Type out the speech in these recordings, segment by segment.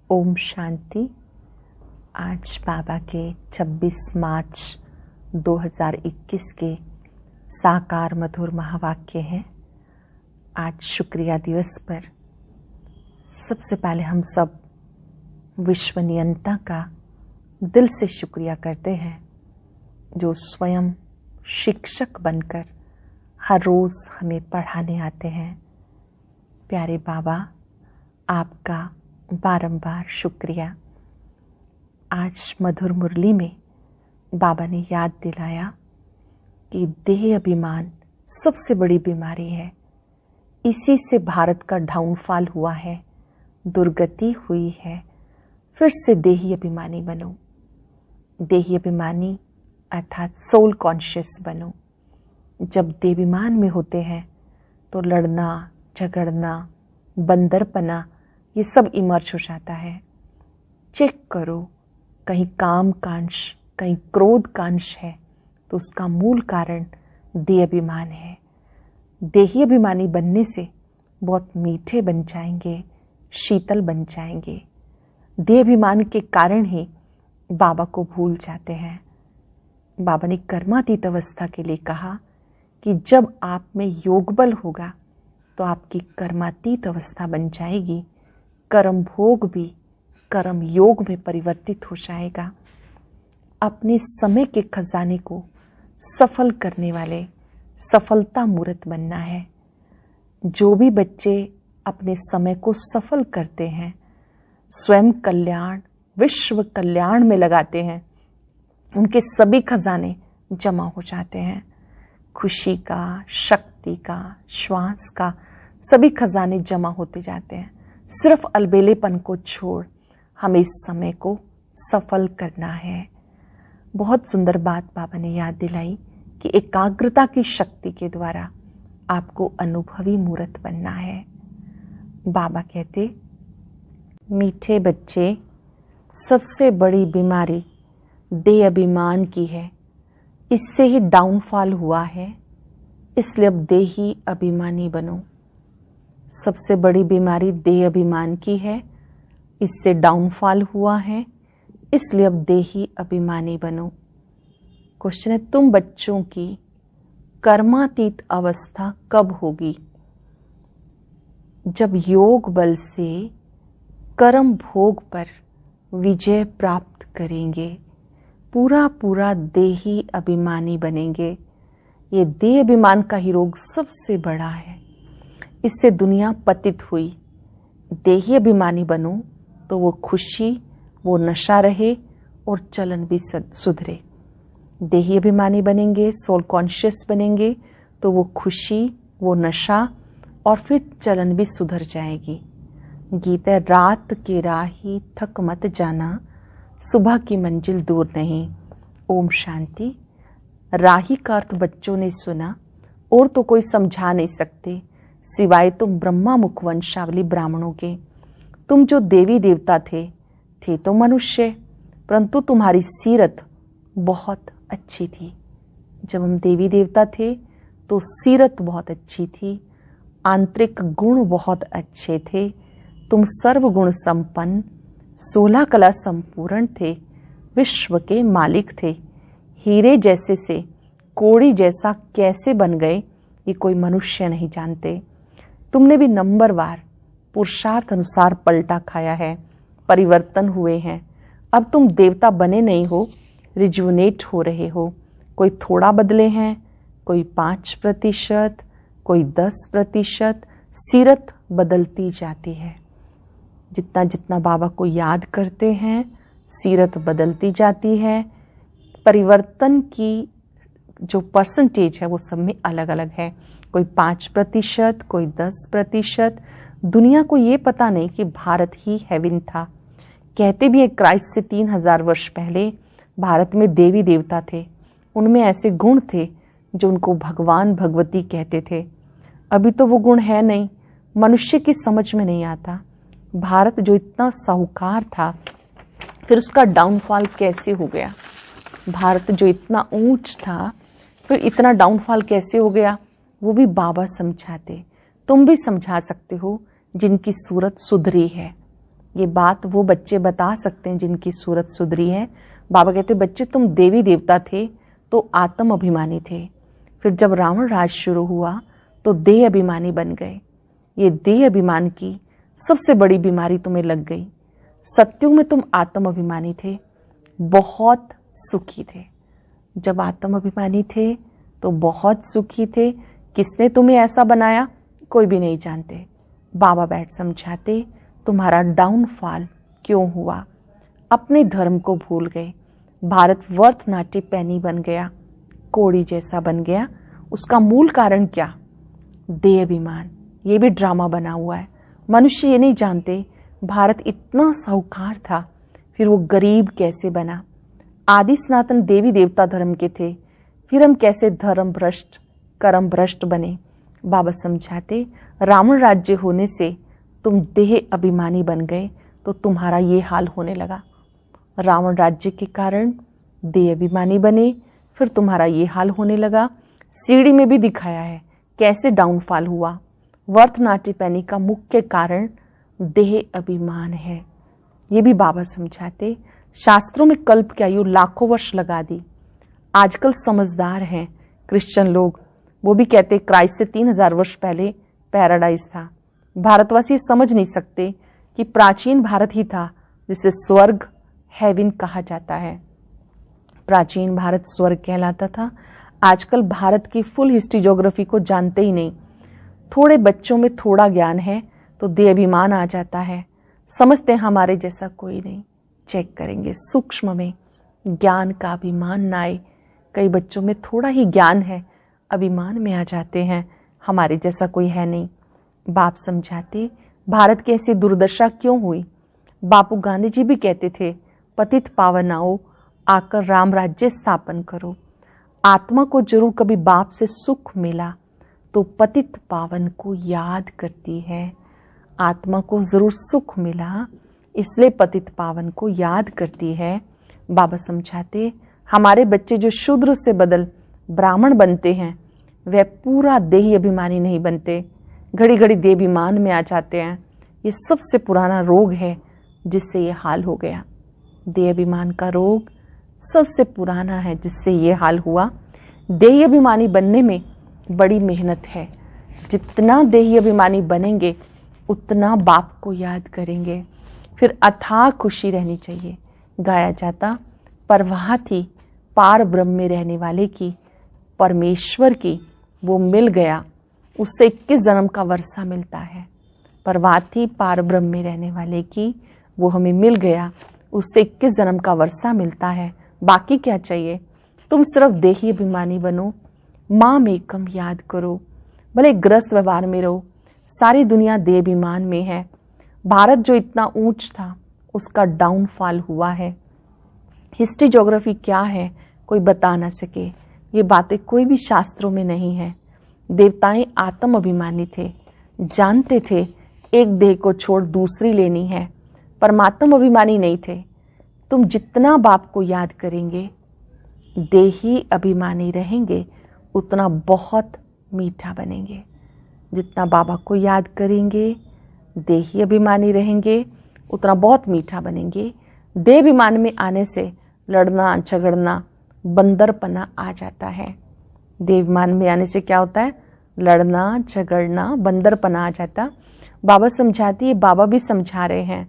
ओम शांति। आज बाबा के 26 मार्च 2021 के साकार मधुर महावाक्य हैं। आज शुक्रिया दिवस पर सबसे पहले हम सब विश्व नियंता का दिल से शुक्रिया करते हैं, जो स्वयं शिक्षक बनकर हर रोज़ हमें पढ़ाने आते हैं। प्यारे बाबा, आपका बारंबार शुक्रिया। आज मधुर मुरली में बाबा ने याद दिलाया कि देह अभिमान सबसे बड़ी बीमारी है। इसी से भारत का डाउनफॉल हुआ है, दुर्गति हुई है। फिर से देही अभिमानी बनो। देही अभिमानी अर्थात सोल कॉन्शियस बनो। जब देहाभिमान में होते हैं तो लड़ना, झगड़ना, बंदरपना ये सब इमर्ज हो जाता है। चेक करो, कहीं काम कांश, कहीं क्रोध कांश है तो उसका मूल कारण देह अभिमान है। देही अभिमानी बनने से बहुत मीठे बन जाएंगे, शीतल बन जाएंगे। देह अभिमान के कारण ही बाबा को भूल जाते हैं। बाबा ने कर्मातीत अवस्था के लिए कहा कि जब आप में योग बल होगा तो आपकी कर्मातीत अवस्था बन जाएगी। कर्म भोग भी कर्म योग में परिवर्तित हो जाएगा। अपने समय के खजाने को सफल करने वाले सफलता मूर्त बनना है। जो भी बच्चे अपने समय को सफल करते हैं, स्वयं कल्याण, विश्व कल्याण में लगाते हैं, उनके सभी खजाने जमा हो जाते हैं। खुशी का, शक्ति का, श्वास का सभी खजाने जमा होते जाते हैं। सिर्फ अलबेलेपन को छोड़ हमें इस समय को सफल करना है। बहुत सुंदर बात बाबा ने याद दिलाई कि एकाग्रता की शक्ति के द्वारा आपको अनुभवी मूर्त बनना है। बाबा कहते, मीठे बच्चे, सबसे बड़ी बीमारी देह अभिमान की है। इससे ही डाउनफॉल हुआ है, इसलिए अब देही अभिमानी बनो। सबसे बड़ी बीमारी देह अभिमान की है, इससे डाउनफॉल हुआ है, इसलिए अब देही अभिमानी बनो। क्वेश्चन है, तुम बच्चों की कर्मातीत अवस्था कब होगी? जब योग बल से कर्म भोग पर विजय प्राप्त करेंगे, पूरा पूरा देही अभिमानी बनेंगे। ये देह अभिमान का ही रोग सबसे बड़ा है, इससे दुनिया पतित हुई। देही अभिमानी बनो तो वो खुशी, वो नशा रहे और चलन भी सुधरे। देही अभिमानी बनेंगे, सोल कॉन्शियस बनेंगे तो वो खुशी, वो नशा और फिर चलन भी सुधर जाएगी। गीता, रात के राही थक मत जाना, सुबह की मंजिल दूर नहीं। ओम शांति। राही का अर्थ बच्चों ने सुना और तो कोई समझा नहीं सकते सिवाय तुम ब्रह्मा मुखवंशावली ब्राह्मणों के। तुम जो देवी देवता थे तो मनुष्य, परंतु तुम्हारी सीरत बहुत अच्छी थी। जब हम देवी देवता थे तो सीरत बहुत अच्छी थी, आंतरिक गुण बहुत अच्छे थे। तुम सर्वगुण संपन्न, 16 कला संपूर्ण थे, विश्व के मालिक थे। हीरे जैसे से कोड़ी जैसा कैसे बन गए ये कोई मनुष्य नहीं जानते। तुमने भी नंबरवार पुरुषार्थ अनुसार पलटा खाया है, परिवर्तन हुए हैं। अब तुम देवता बने नहीं हो, रिजुनेट हो रहे हो। कोई थोड़ा बदले हैं, कोई 5%, कोई 10%। सीरत बदलती जाती है। जितना जितना बाबा को याद करते हैं, सीरत बदलती जाती है। परिवर्तन की जो परसेंटेज है वो सब में अलग अलग है। कोई 5%, कोई 10%। दुनिया को ये पता नहीं कि भारत ही हेवन था। कहते भी है क्राइस्ट से 3000 वर्ष पहले भारत में देवी देवता थे, उनमें ऐसे गुण थे जो उनको भगवान भगवती कहते थे। अभी तो वो गुण है नहीं, मनुष्य की समझ में नहीं आता। भारत जो इतना साहूकार था, फिर उसका डाउनफॉल कैसे हो गया? भारत जो इतना ऊंच था, फिर इतना डाउनफॉल कैसे हो गया? वो भी बाबा समझाते। तुम भी समझा सकते हो जिनकी सूरत सुधरी है। ये बात वो बच्चे बता सकते हैं जिनकी सूरत सुधरी है। बाबा कहते बच्चे तुम देवी देवता थे तो आत्म अभिमानी थे, फिर जब रावण राज शुरू हुआ तो देह अभिमानी बन गए। ये देह अभिमान की सबसे बड़ी बीमारी तुम्हें लग गई। सत्युग में तुम आत्म अभिमानी थे, बहुत सुखी थे। जब आत्म अभिमानी थे तो बहुत सुखी थे। किसने तुम्हें ऐसा बनाया कोई भी नहीं जानते। बाबा बैठ समझाते तुम्हारा डाउनफॉल क्यों हुआ। अपने धर्म को भूल गए। भारत वर्थ नाट्य पैनी बन गया, कोड़ी जैसा बन गया। उसका मूल कारण क्या? देह अभिमान। ये भी ड्रामा बना हुआ है। मनुष्य ये नहीं जानते भारत इतना साहूकार था, फिर वो गरीब कैसे बना। आदि सनातन देवी देवता धर्म के थे, फिर हम कैसे धर्म भ्रष्ट कर्म भ्रष्ट बने। बाबा समझाते रावण राज्य होने से तुम देह अभिमानी बन गए तो तुम्हारा ये हाल होने लगा। रावण राज्य के कारण देह अभिमानी बने, फिर तुम्हारा ये हाल होने लगा। सीढ़ी में भी दिखाया है कैसे डाउनफॉल हुआ। वर्थ नाट्य पैनी का मुख्य कारण देह अभिमान है। ये भी बाबा समझाते। शास्त्रों में कल्प की आयु लाखों वर्ष लगा दी। आजकल समझदार हैं क्रिश्चियन लोग, वो भी कहते क्राइस्ट से 3000 वर्ष पहले पैराडाइज था। भारतवासी समझ नहीं सकते कि प्राचीन भारत ही था जिसे स्वर्ग हेवन कहा जाता है। प्राचीन भारत स्वर्ग कहलाता था। आजकल भारत की फुल हिस्ट्री ज्योग्राफी को जानते ही नहीं। थोड़े बच्चों में थोड़ा ज्ञान है तो देह अभिमान आ जाता है, समझते हैं हमारे जैसा कोई नहीं। चेक करेंगे सूक्ष्म में ज्ञान का अभिमान ना आए। कई बच्चों में थोड़ा ही ज्ञान है, अभिमान में आ जाते हैं हमारे जैसा कोई है नहीं। बाप समझाते भारत की ऐसी दुर्दशा क्यों हुई। बापू गांधी जी भी कहते थे पतित पावन आओ, आकर राम राज्य स्थापन करो। आत्मा को जरूर कभी बाप से सुख मिला तो पतित पावन को याद करती है। आत्मा को जरूर सुख मिला इसलिए पतित पावन को याद करती है। बाबा समझाते हमारे बच्चे जो शूद्र से बदल ब्राह्मण बनते हैं वह पूरा देही अभिमानी नहीं बनते, घड़ी घड़ी देह अभिमान में आ जाते हैं। ये सबसे पुराना रोग है जिससे ये हाल हो गया। देह अभिमान का रोग सबसे पुराना है जिससे ये हाल हुआ। देही अभिमानी बनने में बड़ी मेहनत है। जितना देही अभिमानी बनेंगे उतना बाप को याद करेंगे, फिर अथाह खुशी रहनी चाहिए। गाया जाता परवाह थी पार ब्रह्म में रहने वाले की, परमेश्वर की वो मिल गया उससे 21 जन्म का वर्षा मिलता है। परवाह थी पार ब्रह्म में रहने वाले की, वो हमें मिल गया उससे 21 जन्म का वर्षा मिलता है। बाकी क्या चाहिए? तुम सिर्फ देही अभिमानी बनो, माम एकम याद करो। भले ग्रस्त व्यवहार में रहो, सारी दुनिया देह अभिमान में है। भारत जो इतना ऊंच था उसका डाउनफॉल हुआ है। हिस्ट्री ज्योग्राफी क्या है कोई बता ना सके। ये बातें कोई भी शास्त्रों में नहीं है। देवताएं आत्म अभिमानी थे, जानते थे एक देह को छोड़ दूसरी लेनी है। परमात्म अभिमानी नहीं थे। तुम जितना बाप को याद करेंगे, देही अभिमानी रहेंगे, उतना बहुत मीठा बनेंगे। जितना बाबा को याद करेंगे, देही अभिमानी रहेंगे, उतना बहुत मीठा बनेंगे। देह अभिमान में आने से लड़ना झगड़ना बंदरपना आ जाता है। देह अभिमान में आने से क्या होता है? लड़ना झगड़ना बंदरपना आ जाता। बाबा समझाती है, बाबा भी समझा रहे हैं।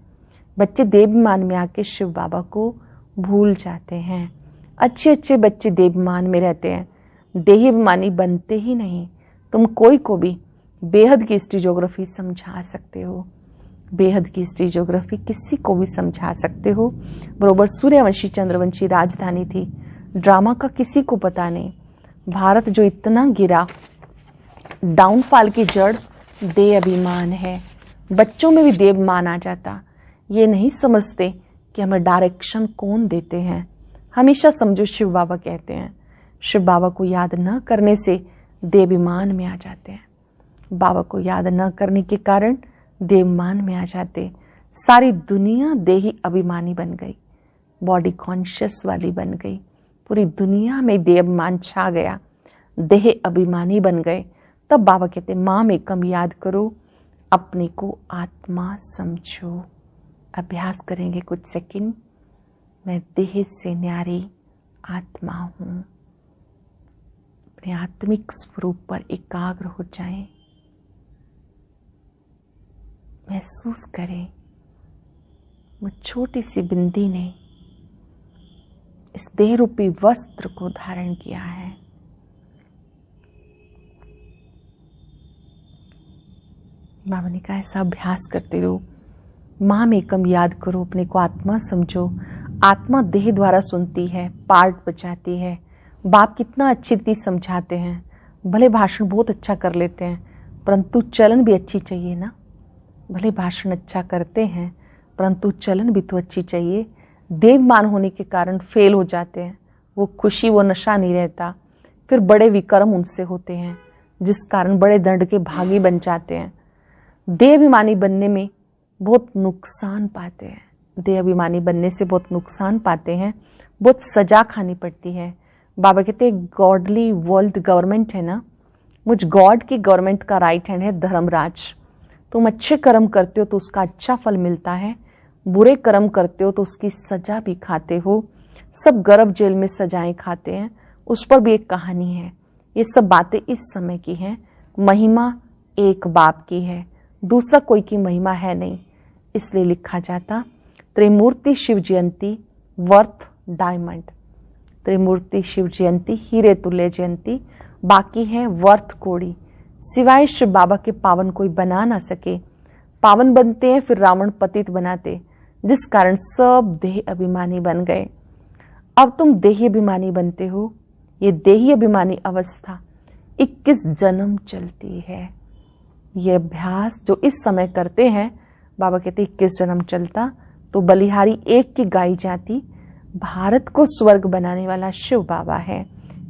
बच्चे देह अभिमान में आके शिव बाबा को भूल जाते हैं। अच्छे अच्छे बच्चे देह अभिमान में रहते हैं, देही अभिमानी बनते ही नहीं। तुम कोई को भी बेहद की हिस्ट्री ज्योग्राफी समझा सकते हो, बेहद की हिस्ट्री ज्योग्राफी किसी को भी समझा सकते हो। बरोबर सूर्यवंशी चंद्रवंशी राजधानी थी, ड्रामा का किसी को पता नहीं। भारत जो इतना गिरा, डाउनफॉल की जड़ देह अभिमान है। बच्चों में भी देह अभिमान आ जाता। ये नहीं समझते कि हमें डायरेक्शन कौन देते हैं। हमेशा समझो शिव बाबा कहते हैं। शिव बाबा को याद न करने से देह अभिमान में आ जाते हैं। बाबा को याद न करने के कारण देह अभिमान में आ जाते। सारी दुनिया देही अभिमानी बन गई, बॉडी कॉन्शियस वाली बन गई। पूरी दुनिया में देह अभिमान छा गया, देह अभिमानी बन गए। तब बाबा कहते माम एकम याद करो, अपने को आत्मा समझो। अभ्यास करेंगे कुछ सेकंड। मैं देह से न्यारी आत्मा हूँ। अपने आत्मिक स्वरूप पर एकाग्र हो जाएं। महसूस करें वो छोटी सी बिंदी ने इस देह रूपी वस्त्र को धारण किया है। बाबा ने कहा ऐसा अभ्यास करते रहो। माम एकम याद करो, अपने को आत्मा समझो। आत्मा देह द्वारा सुनती है, पाठ बचाती है। बाप कितना अच्छी रीति समझाते हैं, भले भाषण बहुत अच्छा कर लेते हैं, परंतु चलन भी अच्छी चाहिए ना। भले भाषण अच्छा करते हैं, परंतु चलन भी तो अच्छी चाहिए। देवमान होने के कारण फेल हो जाते हैं, वो खुशी वो नशा नहीं रहता। फिर बड़े विक्रम उनसे होते हैं, जिस कारण बड़े दंड के भागी बन जाते हैं। देहाभिमानी बनने में बहुत नुकसान पाते हैं। देहाभिमानी बनने से बहुत नुकसान पाते हैं, बहुत सजा खानी पड़ती है। बाबा कहते हैं गॉडली वर्ल्ड गवर्नमेंट है ना, मुझ गॉड की गवर्नमेंट का राइट हैंड है धर्मराज। तुम अच्छे कर्म करते हो तो उसका अच्छा फल मिलता है, बुरे कर्म करते हो तो उसकी सजा भी खाते हो। सब गर्भ जेल में सजाएं खाते हैं, उस पर भी एक कहानी है। ये सब बातें इस समय की हैं। महिमा एक बाप की है, दूसरा कोई की महिमा है नहीं। इसलिए लिखा जाता त्रिमूर्ति शिव जयंती वर्थ डायमंड। त्रिमूर्ति शिव जयंती हीरे तुल्य जयंती, बाकी है वर्थ कोड़ी। सिवाय शिव बाबा के पावन कोई बना ना सके। पावन बनते हैं फिर रावण पतित बनाते, जिस कारण सब देह अभिमानी बन गए। अब तुम देही अभिमानी बनते हो। ये देही अभिमानी अवस्था 21 जन्म चलती है। ये अभ्यास जो इस समय करते हैं, बाबा कहते 21 जन्म चलता तो बलिहारी एक की गाई जाती। भारत को स्वर्ग बनाने वाला शिव बाबा है।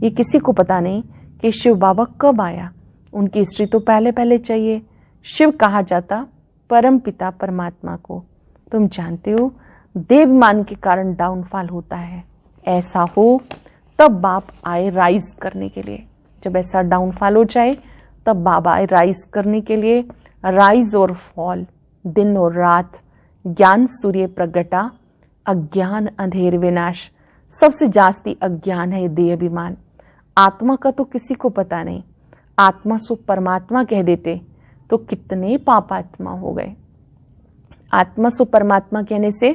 ये किसी को पता नहीं कि शिव बाबा कब आया। उनकी हिस्ट्री तो पहले पहले चाहिए। शिव कहा जाता परम पिता परमात्मा को। तुम जानते हो देवमान के कारण डाउनफॉल होता है। ऐसा हो तब बाप आए राइज करने के लिए। जब ऐसा डाउनफॉल हो जाए तब बाबा आए राइज करने के लिए। राइज और फॉल, दिन और रात, ज्ञान सूर्य प्रगटा, अज्ञान अंधेर विनाश। सबसे जास्ती अज्ञान है ये देह अभिमान। आत्मा का तो किसी को पता नहीं। आत्मा सो परमात्मा कह देते तो कितने पापात्मा हो गए। आत्मा सो परमात्मा कहने से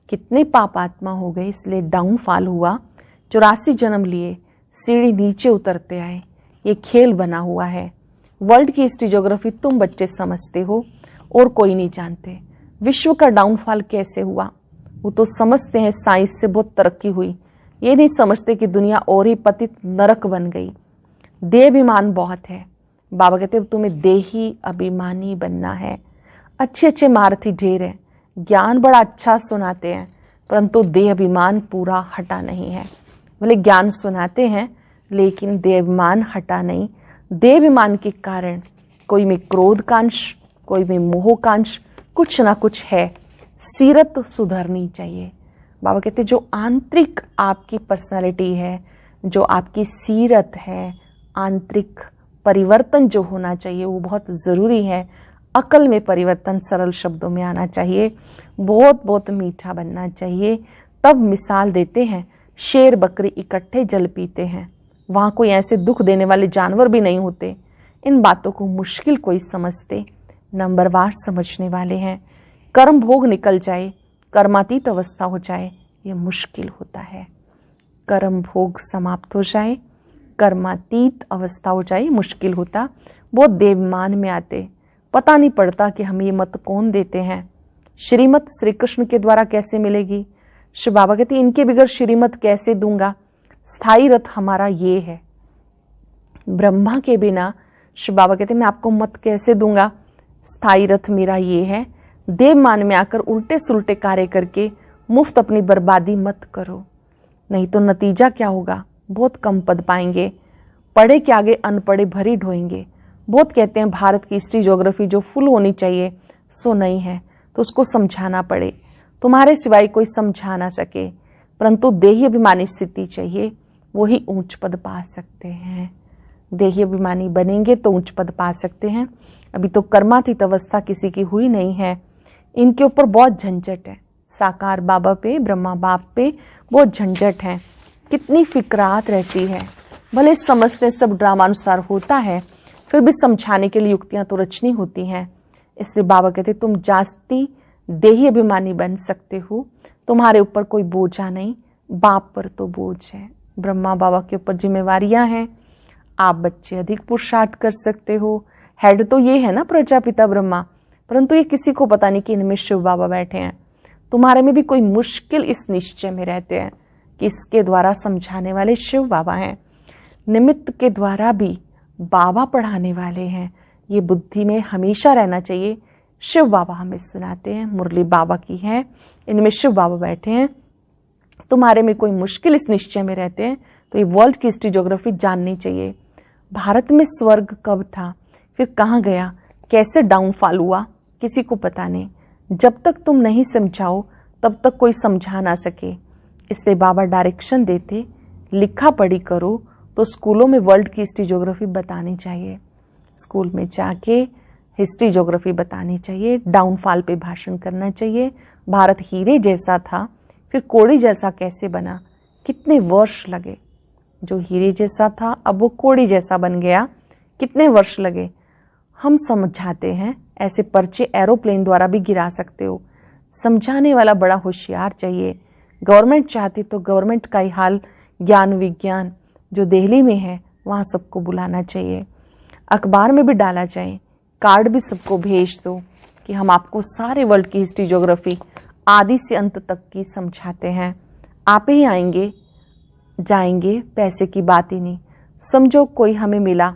कितने पापात्मा हो गए। इसलिए डाउनफॉल हुआ। 84 जन्म लिए, सीढ़ी नीचे उतरते आए। ये खेल बना हुआ है। वर्ल्ड की हिस्ट्री ज्योग्राफी तुम बच्चे समझते हो और कोई नहीं जानते। विश्व का डाउनफॉल कैसे हुआ वो तो समझते हैं, साइंस से बहुत तरक्की हुई। ये नहीं समझते कि दुनिया और ही पतित नरक बन गई। देह अभिमान बहुत है। बाबा कहते हैं तुम्हें देही अभिमानी बनना है। अच्छे अच्छे महारथी ढेर हैं, ज्ञान बड़ा अच्छा सुनाते हैं, परंतु देह अभिमान पूरा हटा नहीं है। बोले ज्ञान सुनाते हैं लेकिन देह अभिमान हटा नहीं। देह अभिमान के कारण कोई में क्रोध कांश, कोई में मोह कांश, कुछ ना कुछ है। सीरत सुधरनी चाहिए। बाबा कहते जो आंतरिक आपकी पर्सनालिटी है, जो आपकी सीरत है, आंतरिक परिवर्तन जो होना चाहिए वो बहुत ज़रूरी है। अकल में परिवर्तन सरल शब्दों में आना चाहिए। बहुत बहुत मीठा बनना चाहिए। तब मिसाल देते हैं, शेर बकरी इकट्ठे जल पीते हैं, वहाँ कोई ऐसे दुख देने वाले जानवर भी नहीं होते। इन बातों को मुश्किल कोई समझते, नंबरवार समझने वाले हैं। कर्म भोग निकल जाए, कर्मातीत अवस्था हो जाए, ये मुश्किल होता है। कर्म भोग समाप्त हो जाए, कर्मातीत अवस्था हो जाए, मुश्किल होता। बहुत देवमान में आते, पता नहीं पड़ता कि हमें ये मत कौन देते हैं। श्रीमत श्री कृष्ण के द्वारा कैसे मिलेगी? शिव बाबा कहते इनके बगैर श्रीमत कैसे दूंगा? स्थायी रथ हमारा ये है। ब्रह्मा के बिना शिव बाबा कहते मैं आपको मत कैसे दूंगा? स्थायी रथ मेरा ये है। देवमान में आकर उल्टे सुलटे कार्य करके मुफ्त अपनी बर्बादी मत करो, नहीं तो नतीजा क्या होगा? बहुत कम पद पाएंगे। पढ़े के आगे अनपढ़े भरी ढोएंगे। बहुत कहते हैं भारत की हिस्ट्री ज्योग्राफी जो फुल होनी चाहिए सो नहीं है, तो उसको समझाना पड़े। तुम्हारे सिवाय कोई समझा ना सके, परंतु देही अभिमानी स्थिति चाहिए, वही ऊंच पद पा सकते हैं। देही अभिमानी बनेंगे तो ऊंच पद पा सकते हैं। अभी तो कर्मातीत अवस्था किसी की हुई नहीं है। इनके ऊपर बहुत झंझट है, साकार बाबा पे, ब्रह्मा बाप पे बहुत झंझट है, कितनी फिक्रात रहती है। भले समझते सब ड्रामानुसार होता है, फिर भी समझाने के लिए युक्तियां तो रचनी होती हैं। इसलिए बाबा कहते तुम जास्ती देही अभिमानी बन सकते हो, तुम्हारे ऊपर कोई बोझा नहीं, बाप पर तो बोझ है। ब्रह्मा बाबा के ऊपर जिम्मेवारियां हैं, आप बच्चे अधिक पुरुषार्थ कर सकते हो। हेड तो ये है ना प्रजापिता ब्रह्मा, परंतु ये किसी को पता नहीं कि इनमें शिव बाबा बैठे हैं। तुम्हारे में भी कोई मुश्किल इस निश्चय में रहते हैं कि इसके द्वारा समझाने वाले शिव बाबा हैं, निमित्त के द्वारा भी बाबा पढ़ाने वाले हैं। ये बुद्धि में हमेशा रहना चाहिए। शिव बाबा हमें सुनाते हैं, मुरली बाबा की है, इनमें शिव बाबा बैठे हैं। तुम्हारे में कोई मुश्किल इस निश्चय में रहते हैं तो ये वर्ल्ड की हिस्ट्री ज्योग्राफी जाननी चाहिए। भारत में स्वर्ग कब था, फिर कहाँ गया, कैसे डाउनफॉल हुआ, किसी को पता नहीं। जब तक तुम नहीं समझाओ तब तक कोई समझा ना सके। इसलिए बाबा डायरेक्शन देते, लिखा पढ़ी करो। तो स्कूलों में वर्ल्ड की हिस्ट्री ज्योग्राफी बतानी चाहिए, स्कूल में जाके हिस्ट्री ज्योग्राफी बतानी चाहिए, डाउनफॉल पे भाषण करना चाहिए। भारत हीरे जैसा था, फिर कोड़ी जैसा कैसे बना, कितने वर्ष लगे। जो हीरे जैसा था अब वो कोड़ी जैसा बन गया, कितने वर्ष लगे। हम समझाते हैं, ऐसे पर्चे एरोप्लेन द्वारा भी गिरा सकते हो। समझाने वाला बड़ा होशियार चाहिए। गवर्नमेंट चाहती तो गवर्नमेंट का ही हाल ज्ञान विज्ञान जो दिल्ली में है वहाँ सबको बुलाना चाहिए, अखबार में भी डाला जाए, कार्ड भी सबको भेज दो कि हम आपको सारे वर्ल्ड की हिस्ट्री ज्योग्राफी आदि से अंत तक की समझाते हैं। आप ही आएंगे जाएंगे, पैसे की बात ही नहीं। समझो कोई हमें मिला,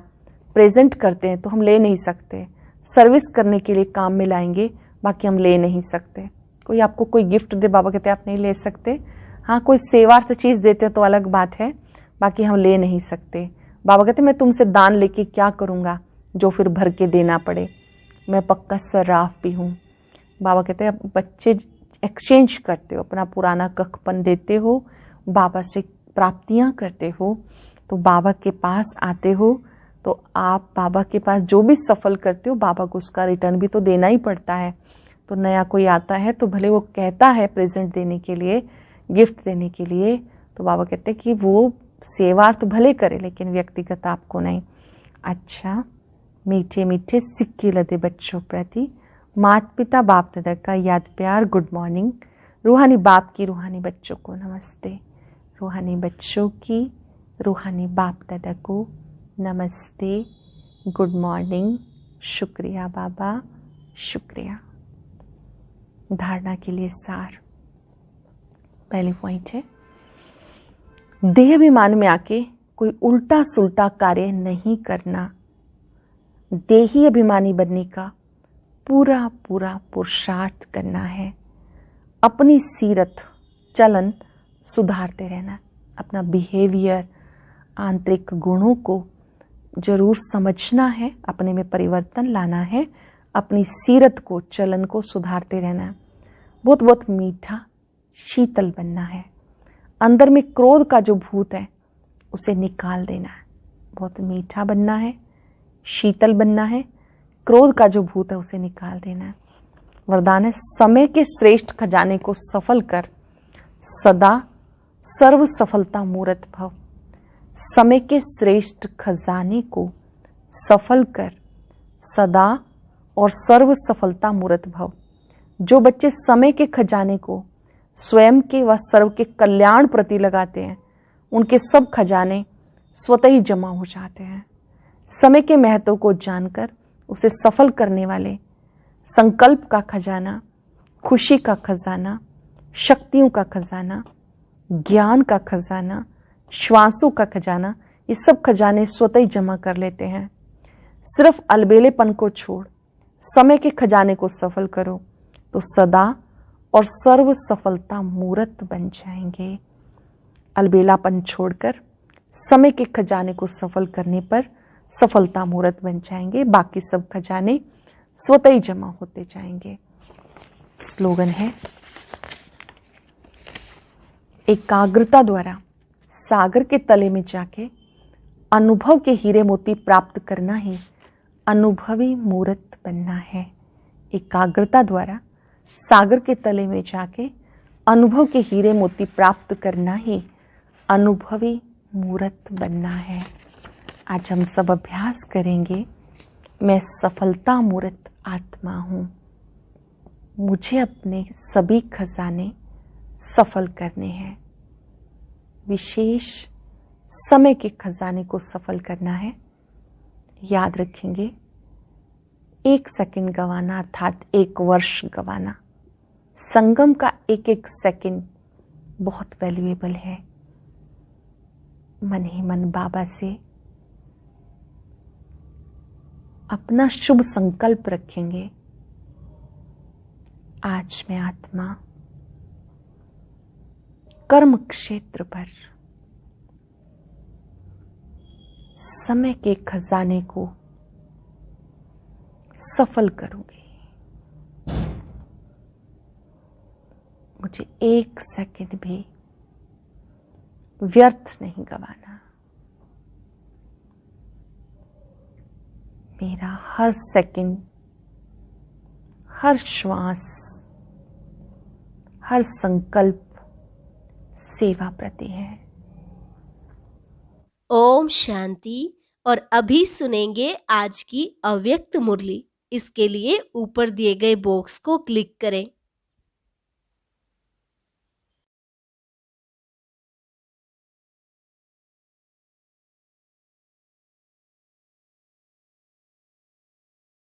प्रेजेंट करते हैं तो हम ले नहीं सकते, सर्विस करने के लिए काम में लाएंगे, बाकी हम ले नहीं सकते। कोई आपको कोई गिफ्ट दे, बाबा कहते हैं आप नहीं ले सकते। हाँ, कोई सेवार्थ चीज़ देते तो अलग बात है, बाकी हम ले नहीं सकते। बाबा कहते मैं तुमसे दान लेके क्या करूँगा जो फिर भर के देना पड़े, मैं पक्का सर्राफ भी हूँ। बाबा कहते हैं बच्चे एक्सचेंज करते हो, अपना पुराना कखपन देते हो, बाबा से प्राप्तियाँ करते हो, तो बाबा के पास आते हो, तो आप बाबा के पास जो भी सफल करते हो बाबा को उसका रिटर्न भी तो देना ही पड़ता है। तो नया कोई आता है तो भले वो कहता है प्रेजेंट देने के लिए, गिफ्ट देने के लिए, तो बाबा कहते हैं कि वो सेवार्थ भले करे लेकिन व्यक्तिगत आपको नहीं। अच्छा, मीठे मीठे सिक्के लदे बच्चों प्रति माता पिता बाप दादा का याद प्यार गुड मॉर्निंग। रूहानी बाप की रूहानी बच्चों को नमस्ते, रूहानी बच्चों की रूहानी बाप दादा को नमस्ते, गुड मॉर्निंग, शुक्रिया बाबा, शुक्रिया। धारणा के लिए सार, पहली पॉइंट है, देह अभिमान में आके कोई उल्टा सुल्टा कार्य नहीं करना। देही अभिमानी बनने का पूरा पूरा पुरुषार्थ करना है। अपनी सीरत चलन सुधारते रहना, अपना बिहेवियर आंतरिक गुणों को जरूर समझना है, अपने में परिवर्तन लाना है, अपनी सीरत को चलन को सुधारते रहना। बहुत बहुत मीठा शीतल बनना है। अंदर में क्रोध का जो भूत है उसे निकाल देना है। बहुत मीठा बनना है, शीतल बनना है, क्रोध का जो भूत है उसे निकाल देना है। वरदान है, समय के श्रेष्ठ खजाने को सफल कर सदा सर्व सफलता मूर्त भव। समय के श्रेष्ठ खजाने को सफल कर सदा और सर्व सफलता मूर्त भव। जो बच्चे समय के खजाने को स्वयं के व सर्व के कल्याण प्रति लगाते हैं, उनके सब खजाने स्वतः ही जमा हो जाते हैं। समय के महत्व को जानकर उसे सफल करने वाले संकल्प का खजाना, खुशी का खजाना, शक्तियों का खजाना, ज्ञान का खजाना, श्वासों का खजाना, ये सब खजाने स्वतः ही जमा कर लेते हैं। सिर्फ अलबेलेपन को छोड़ समय के खजाने को सफल करो तो सदा और सर्व सफलता मूर्त बन जाएंगे। अलबेलापन छोड़कर समय के खजाने को सफल करने पर सफलता मूर्त बन जाएंगे, बाकी सब खजाने स्वतः ही जमा होते जाएंगे। स्लोगन है, एकाग्रता द्वारा सागर के तले में जाके अनुभव के हीरे मोती प्राप्त करना ही अनुभवी मूर्त बनना है। एकाग्रता द्वारा सागर के तले में जाके अनुभव के हीरे मोती प्राप्त करना ही अनुभवी मूर्त बनना है। आज हम सब अभ्यास करेंगे। मैं सफलता मूर्त आत्मा हूँ। मुझे अपने सभी खजाने सफल करने हैं। विशेष समय के खजाने को सफल करना है। याद रखेंगे, 1 सेकंड गंवाना अर्थात 1 वर्ष गंवाना। संगम का एक एक सेकंड बहुत वैल्यूएबल है। मन ही मन बाबा से अपना शुभ संकल्प रखेंगे। आज मैं आत्मा कर्म क्षेत्र पर समय के खजाने को सफल करूंगी। मुझे 1 सेकंड भी व्यर्थ नहीं गंवाना। मेरा हर सेकंड, हर श्वास, हर संकल्प सेवा प्रति है। ओम शांति। और अभी सुनेंगे आज की अव्यक्त मुरली। इसके लिए ऊपर दिए गए बॉक्स को क्लिक करें।